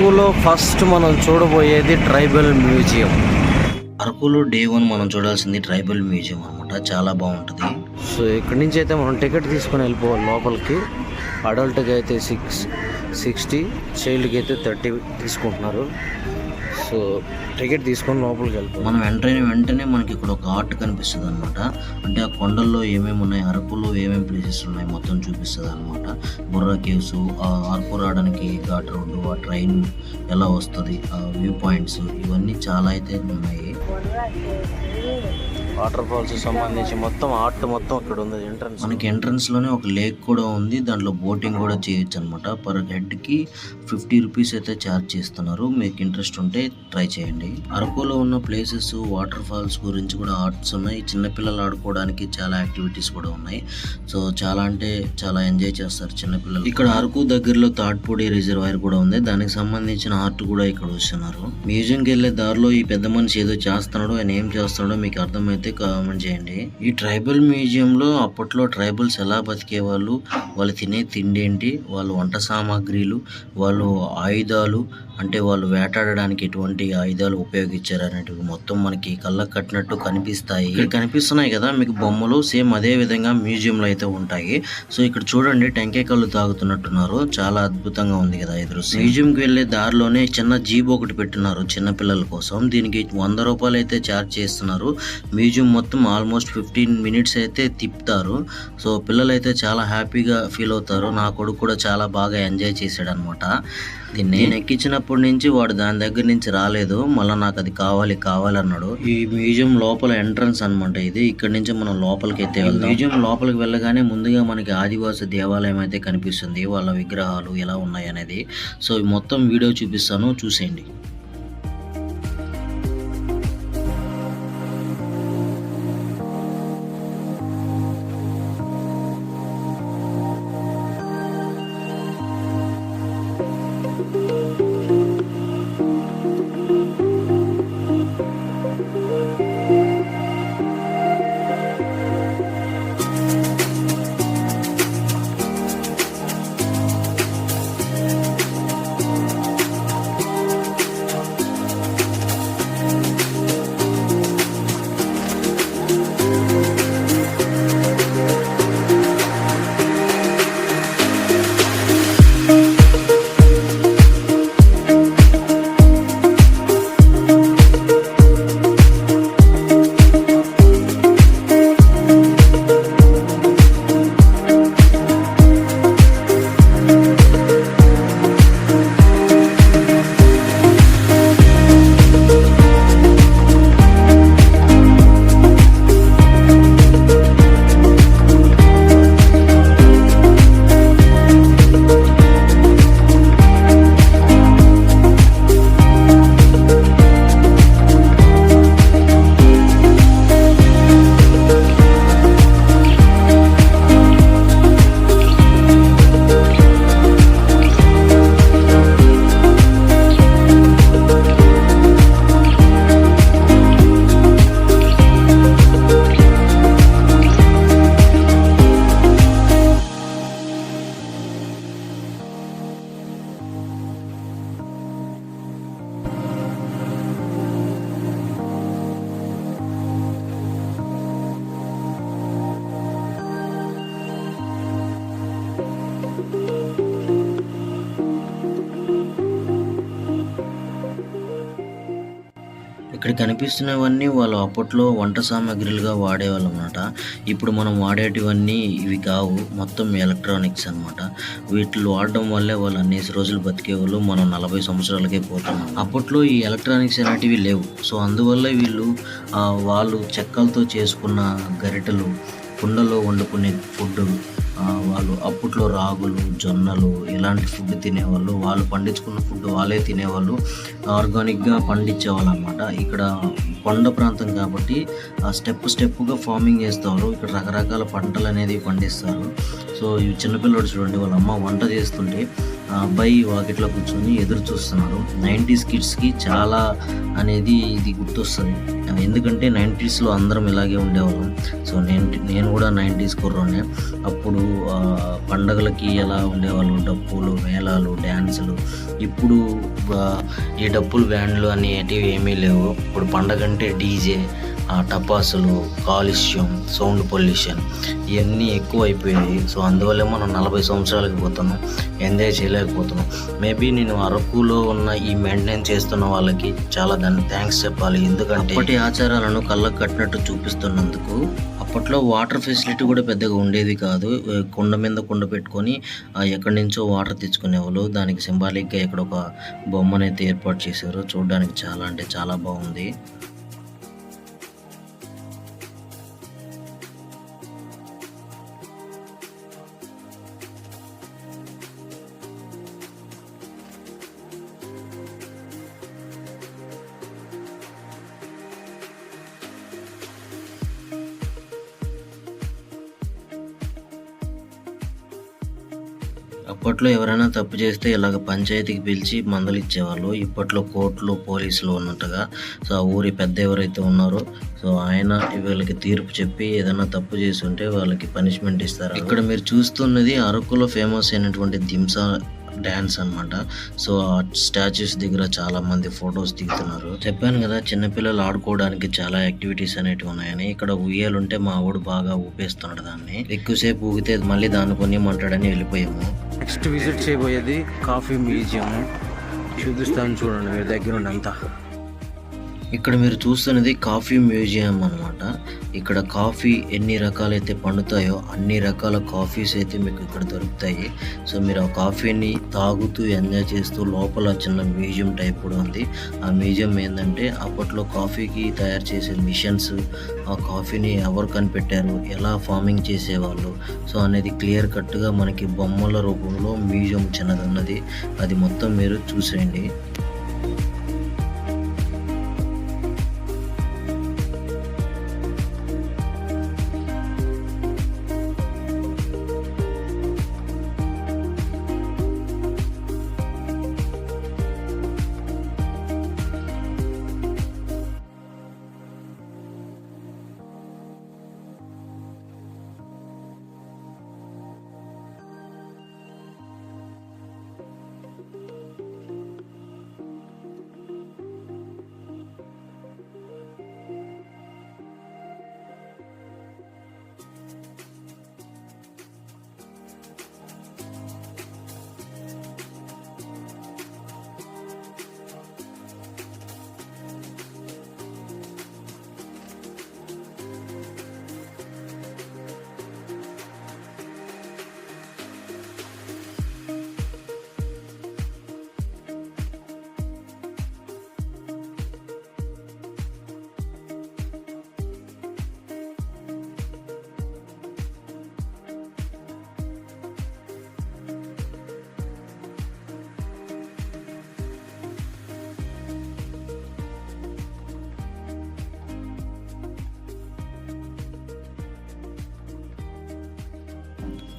అరకులో ఫస్ట్ మనం చూడబోయేది ట్రైబల్ మ్యూజియం. అరకులో డే 1 మనం చూడాల్సింది ట్రైబల్ మ్యూజియం అనమాట. చాలా బాగుంటుంది. సో ఇక్కడి నుంచి అయితే మనం టికెట్ తీసుకొని వెళ్ళిపోవాలి లోపలికి. అడల్ట్కి అయితే 60, చైల్డ్కి అయితే 30 తీసుకుంటున్నారు. సో టికెట్ తీసుకొని లోపలికి వెళ్ళిపోవాలి. మనం ఎంటర్ అయిన వెంటనే మనకి ఇక్కడ ఒక ఆర్ట్ కనిపిస్తుంది అనమాట. అంటే ఆ కొండల్లో ఏమేమి ఉన్నాయి, అరకులో ఏమేమి ప్లేసెస్ ఉన్నాయి మొత్తం చూపిస్తుంది అనమాట. బుర్రా కేవ్స్, ఆ అరకు రావడానికి ఘాట్ రోడ్డు, ఆ ట్రైన్ ఎలా వస్తుంది, ఆ వ్యూ పాయింట్స్, ఇవన్నీ చాలా అయితే ఉన్నాయి. వాటర్ ఫాల్స్ సంబంధించి మొత్తం ఆర్ట్ మొత్తం ఇక్కడ ఉంది. మనకి ఎంట్రన్స్ లోనే ఒక లేక్ కూడా ఉంది. దాంట్లో బోటింగ్ కూడా చేయొచ్చు అనమాట. పర్ హెడ్ కి 50 రూపీస్ అయితే ఛార్జ్ చేస్తున్నారు. మీకు ఇంట్రెస్ట్ ఉంటే ట్రై చేయండి. అరకులో ఉన్న ప్లేసెస్, వాటర్ ఫాల్స్ గురించి కూడా ఆర్ట్స్ ఉన్నాయి. చిన్నపిల్లలు ఆడుకోవడానికి చాలా యాక్టివిటీస్ కూడా ఉన్నాయి. సో చాలా అంటే చాలా ఎంజాయ్ చేస్తారు చిన్నపిల్లలు. ఇక్కడ అరకు దగ్గరలో తాడ్పూడి రిజర్వాయర్ కూడా ఉంది. దానికి సంబంధించిన ఆర్ట్ కూడా ఇక్కడ వస్తున్నారు. మ్యూజియంకి వెళ్ళే దారిలో ఈ పెద్ద మనిషి ఏదో చేస్తున్నాడు. ఆయన ఏం చేస్తున్నాడో మీకు అర్థమైతే కామెంట్ చేయండి. ఈ ట్రైబల్ మ్యూజియం లో అప్పట్లో ట్రైబల్స్ ఎలా బతికేవాళ్ళు, వాళ్ళు తినే తిండి ఏంటి, వాళ్ళు వంట సామాగ్రిలు, వాళ్ళు ఆయుధాలు, అంటే వాళ్ళు వేటాడడానికి ఎటువంటి ఆయుధాలు ఉపయోగించారు అనేటివి మొత్తం మనకి కళ్ళకు కట్టినట్టు కనిపిస్తాయి. ఇక్కడ కనిపిస్తున్నాయి కదా మీకు బొమ్మలు, సేమ్ అదే విధంగా మ్యూజియం లో అయితే ఉంటాయి. సో ఇక్కడ చూడండి, టెంకాయ కళ్ళు తాగుతున్నట్టున్నారు. చాలా అద్భుతంగా ఉంది కదా ఎదురు. మ్యూజియం కి వెళ్లే దారిలోనే చిన్న జీప్ ఒకటి పెట్టున్నారు చిన్న పిల్లల కోసం. దీనికి 100 రూపాయలు అయితే ఛార్జ్ చేస్తున్నారు. మ్యూజియం మొత్తం ఆల్మోస్ట్ 15 మినిట్స్ అయితే తిప్పుతారు. సో పిల్లలు అయితే చాలా హ్యాపీగా ఫీల్ అవుతారు. నా కొడుకు కూడా చాలా బాగా ఎంజాయ్ చేశాడు అనమాట. దీన్ని నేను ఎక్కించినప్పటి నుంచి వాడు దాని దగ్గర నుంచి రాలేదు. మళ్ళీ నాకు అది కావాలన్నాడు. ఈ మ్యూజియం లోపల ఎంట్రన్స్ అనమాట ఇది. ఇక్కడ నుంచి మనం లోపలికి అయితే వెళ్దాం. మ్యూజియం లోపలికి వెళ్ళగానే ముందుగా మనకి ఆదివాసి దేవాలయం అయితే కనిపిస్తుంది. వాళ్ళ విగ్రహాలు ఎలా ఉన్నాయి అనేది. సో మొత్తం వీడియో చూపిస్తాను, చూసేయండి. ఇక్కడ కనిపిస్తున్నవన్నీ వాళ్ళు అప్పట్లో వంట సామాగ్రిలుగా వాడేవాళ్ళు అనమాట. ఇప్పుడు మనం వాడేటివన్నీ ఇవి కావు, మొత్తం ఎలక్ట్రానిక్స్ అనమాట. వీటిలో వాడడం వల్లే వాళ్ళు అన్నేసి రోజులు బతికేవాళ్ళు. మనం 40 సంవత్సరాలకే పోతున్నాం. అప్పట్లో ఈ ఎలక్ట్రానిక్స్ అనేటివి లేవు. సో అందువల్ల వాళ్ళు చెక్కలతో చేసుకున్న గరిటెలు, కుండలో వండుకునే ఫుడ్, వాళ్ళు అప్పట్లో రాగులు, జొన్నలు ఇలాంటి ఫుడ్ తినేవాళ్ళు. వాళ్ళు పండించుకున్న ఫుడ్ వాళ్ళే తినేవాళ్ళు. ఆర్గానిక్గా పండించేవాళ్ళు అనమాట. ఇక్కడ కొండ ప్రాంతం కాబట్టి స్టెప్గా ఫార్మింగ్ చేస్తారు. ఇక్కడ రకరకాల పంటలు అనేది పండిస్తారు. సో ఈ చిన్నపిల్లడు చూడండి, వాళ్ళ అమ్మ వంట చేస్తుంటే ఆ అబ్బాయి వాకిట్లో కూర్చొని ఎదురు చూస్తున్నాడు. 90s కిడ్స్కి చాలా అనేది ఇది గుర్తొస్తుంది. ఎందుకంటే 90స్లో అందరం ఇలాగే ఉండేవాళ్ళం. సో నేను కూడా 90s కుర్రోనే. అప్పుడు పండగలకి ఎలా ఉండేవాళ్ళు, డప్పులు, మేళాలు, డ్యాన్సులు. ఇప్పుడు ఈ డప్పులు, బ్యాండ్లు అనేటివి ఏమీ లేవు. ఇప్పుడు పండగ అంటే డీజే, టపాసులు, కాలుష్యం, సౌండ్ పొల్యూషన్ ఇవన్నీ ఎక్కువ అయిపోయాయి. సో అందువల్లే మనం 40 సంవత్సరాలకి పోతున్నాం, ఎంజాయ్ చేయలేకపోతున్నాం. మేబీ నేను అరకులో ఉన్న ఈ మెయింటైన్ చేస్తున్న వాళ్ళకి చాలా థ్యాంక్స్ చెప్పాలి. ఎందుకంటే అప్పటి ఆచారాలను కళ్ళకు కట్టినట్టు చూపిస్తున్నందుకు. అప్పట్లో వాటర్ ఫెసిలిటీ కూడా పెద్దగా ఉండేది కాదు. కుండ మీద కుండ పెట్టుకొని ఎక్కడి నుంచో వాటర్ తెచ్చుకునేవాళ్ళు. దానికి సింబాలిక్గా ఇక్కడ ఒక బొమ్మనైతే ఏర్పాటు చేశారు. చూడడానికి చాలా అంటే చాలా బాగుంది. అప్పట్లో ఎవరైనా తప్పు చేస్తే ఇలాగ పంచాయతీకి పిలిచి మందలు ఇచ్చేవాళ్ళు. ఇప్పట్లో కోర్టులు, పోలీసులు ఉన్నట్టుగా. సో ఆ ఊరి పెద్ద ఎవరైతే ఉన్నారో సో ఆయన వీళ్ళకి తీర్పు చెప్పి ఏదైనా తప్పు చేసి ఉంటే వాళ్ళకి పనిష్మెంట్ ఇస్తారు. ఇక్కడ మీరు చూస్తున్నది అరకులో ఫేమస్ అయినటువంటి దింసా డ్యాన్స్ అన్నమాట. సో ఆ స్టాచ్యూస్ దగ్గర చాలా మంది ఫొటోస్ దిగుతున్నారు. చెప్పాను కదా చిన్నపిల్లలు ఆడుకోవడానికి చాలా యాక్టివిటీస్ అనేటివి ఉన్నాయని. ఇక్కడ ఉయ్యాలుంటే మా ఊడు బాగా ఊపేస్తున్నాడు దాన్ని. ఎక్కువసేపు ఊగితే మళ్ళీ దాన్ని కొనిమంటాడని వెళ్ళిపోయాము. నెక్స్ట్ విజిట్ చేయబోయేది కాఫీ మ్యూజియం. చూపిస్తాను చూడండి మీరు దగ్గరుండి అంతా. ఇక్కడ మీరు చూస్తున్నది కాఫీ మ్యూజియం అన్నమాట. ఇక్కడ కాఫీ ఎన్ని రకాలైతే పండుతాయో అన్ని రకాల కాఫీస్ అయితే మీకు ఇక్కడ దొరుకుతాయి. సో మీరు ఆ కాఫీని తాగుతూ ఎంజాయ్ చేస్తూ లోపల చిన్న మ్యూజియం టైప్ కూడా ఉంది. ఆ మ్యూజియం ఏంటంటే అప్పట్లో కాఫీకి తయారు చేసే మిషన్స్, ఆ కాఫీని ఎవరు కనిపెట్టారు, ఎలా ఫార్మింగ్ చేసేవాళ్ళు సో అనేది క్లియర్ కట్గా మనకి బొమ్మల రూపంలో మ్యూజియం చిన్నది ఉన్నది. అది మొత్తం మీరు చూసేయండి.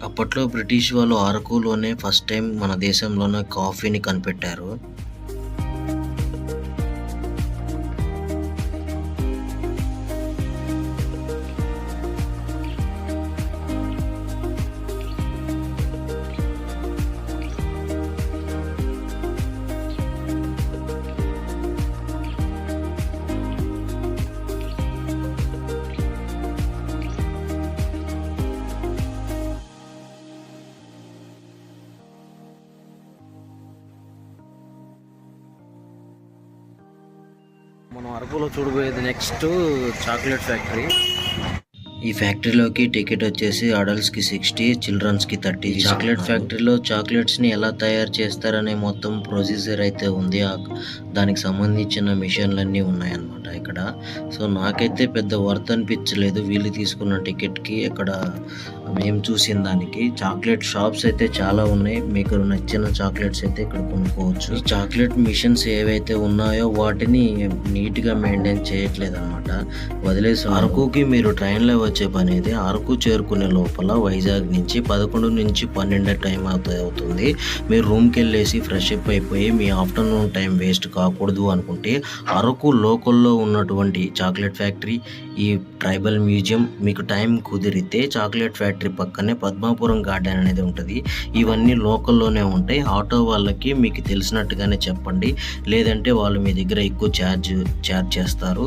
అప్పట్లో బ్రిటిష్ వాళ్ళు అరకులోనే ఫస్ట్ టైం మన దేశంలోనే కాఫీని కనిపెట్టారు. మనం అరకులో చూడబోయేది నెక్స్ట్ చాక్లెట్ ఫ్యాక్టరీ. ఈ ఫ్యాక్టరీలోకి టికెట్ వచ్చేసి అడల్ట్స్కి 60, చిల్డ్రన్స్కి 30. చాక్లెట్ ఫ్యాక్టరీలో చాక్లెట్స్ని ఎలా తయారు చేస్తారనే మొత్తం ప్రొసీజర్ అయితే ఉంది. దానికి సంబంధించిన మిషన్లన్నీ ఉన్నాయన్నమాట ఇక్కడ. సో నాకైతే పెద్ద వర్త్ అనిపించలేదు వీళ్ళు తీసుకున్న టికెట్కి. ఇక్కడ మేము చూసిన దానికి చాక్లెట్ షాప్స్ అయితే చాలా ఉన్నాయి, మీకు నచ్చిన చాక్లెట్స్ అయితే ఇక్కడ కొనుక్కోవచ్చు. ఈ చాక్లెట్ మిషన్స్ ఏవైతే ఉన్నాయో వాటిని నీట్గా మెయింటైన్ చేయట్లేదు అనమాట, వదిలేసి. అరకుకి మీరు ట్రైన్లో వచ్చే పని అయితే అరకు చేరుకునే లోపల వైజాగ్ నుంచి 11 నుంచి 12 టైం అవుతుంది. మీరు రూమ్కి వెళ్ళేసి ఫ్రెష్ అప్ అయిపోయి మీ ఆఫ్టర్నూన్ టైం వేస్ట్ కాకూడదు అనుకుంటే అరకు లోకల్లో ఉన్నటువంటి చాక్లెట్ ఫ్యాక్టరీ, ఈ ట్రైబల్ మ్యూజియం, మీకు టైం కుదిరితే చాక్లెట్ ఫ్యాక్టరీ పక్కనే పద్మాపురం గార్డెన్ అనేది ఉంటుంది. ఇవన్నీ లోకల్లోనే ఉంటాయి. ఆటో వాళ్ళకి మీకు తెలిసినట్టుగానే చెప్పండి, లేదంటే వాళ్ళు మీ దగ్గర ఎక్కువ ఛార్జ్ చేస్తారు.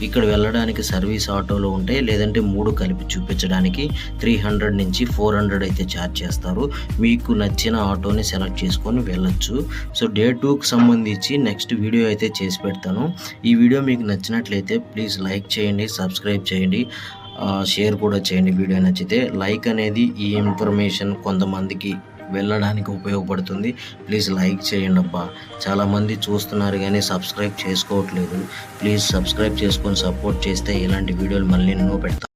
ఇక్కడ వెళ్ళడానికి సర్వీస్ ఆటోలు ఉంటాయి, లేదంటే 3 కలిపి చూపించడానికి 300 నుంచి 400 అయితే ఛార్జ్ చేస్తారు. మీకు నచ్చిన ఆటోని సెలెక్ట్ చేసుకొని వెళ్ళొచ్చు. సో డే 2కి సంబంధించి నెక్స్ట్ వీడియో అయితే చేసి పెడతాను. ఈ వీడియో మీకు నచ్చినట్లయితే ప్లీజ్ లైక్ చేయండి, సబ్స్క్రైబ్ చేయండి, షేర్ కూడా చేయండి. వీడియో నచ్చితే లైక్ అనేది ఈ ఇన్ఫర్మేషన్ కొంతమందికి వెళ్ళడానికి ఉపయోగపడుతుంది. ప్లీజ్ లైక్ చేయండి అబ్బా, చాలామంది చూస్తున్నారు కానీ సబ్స్క్రైబ్ చేసుకోవట్లేదు. ప్లీజ్ సబ్స్క్రైబ్ చేసుకొని సపోర్ట్ చేస్తే ఇలాంటి వీడియోలు మళ్ళీ ఎన్నో పెడతాను.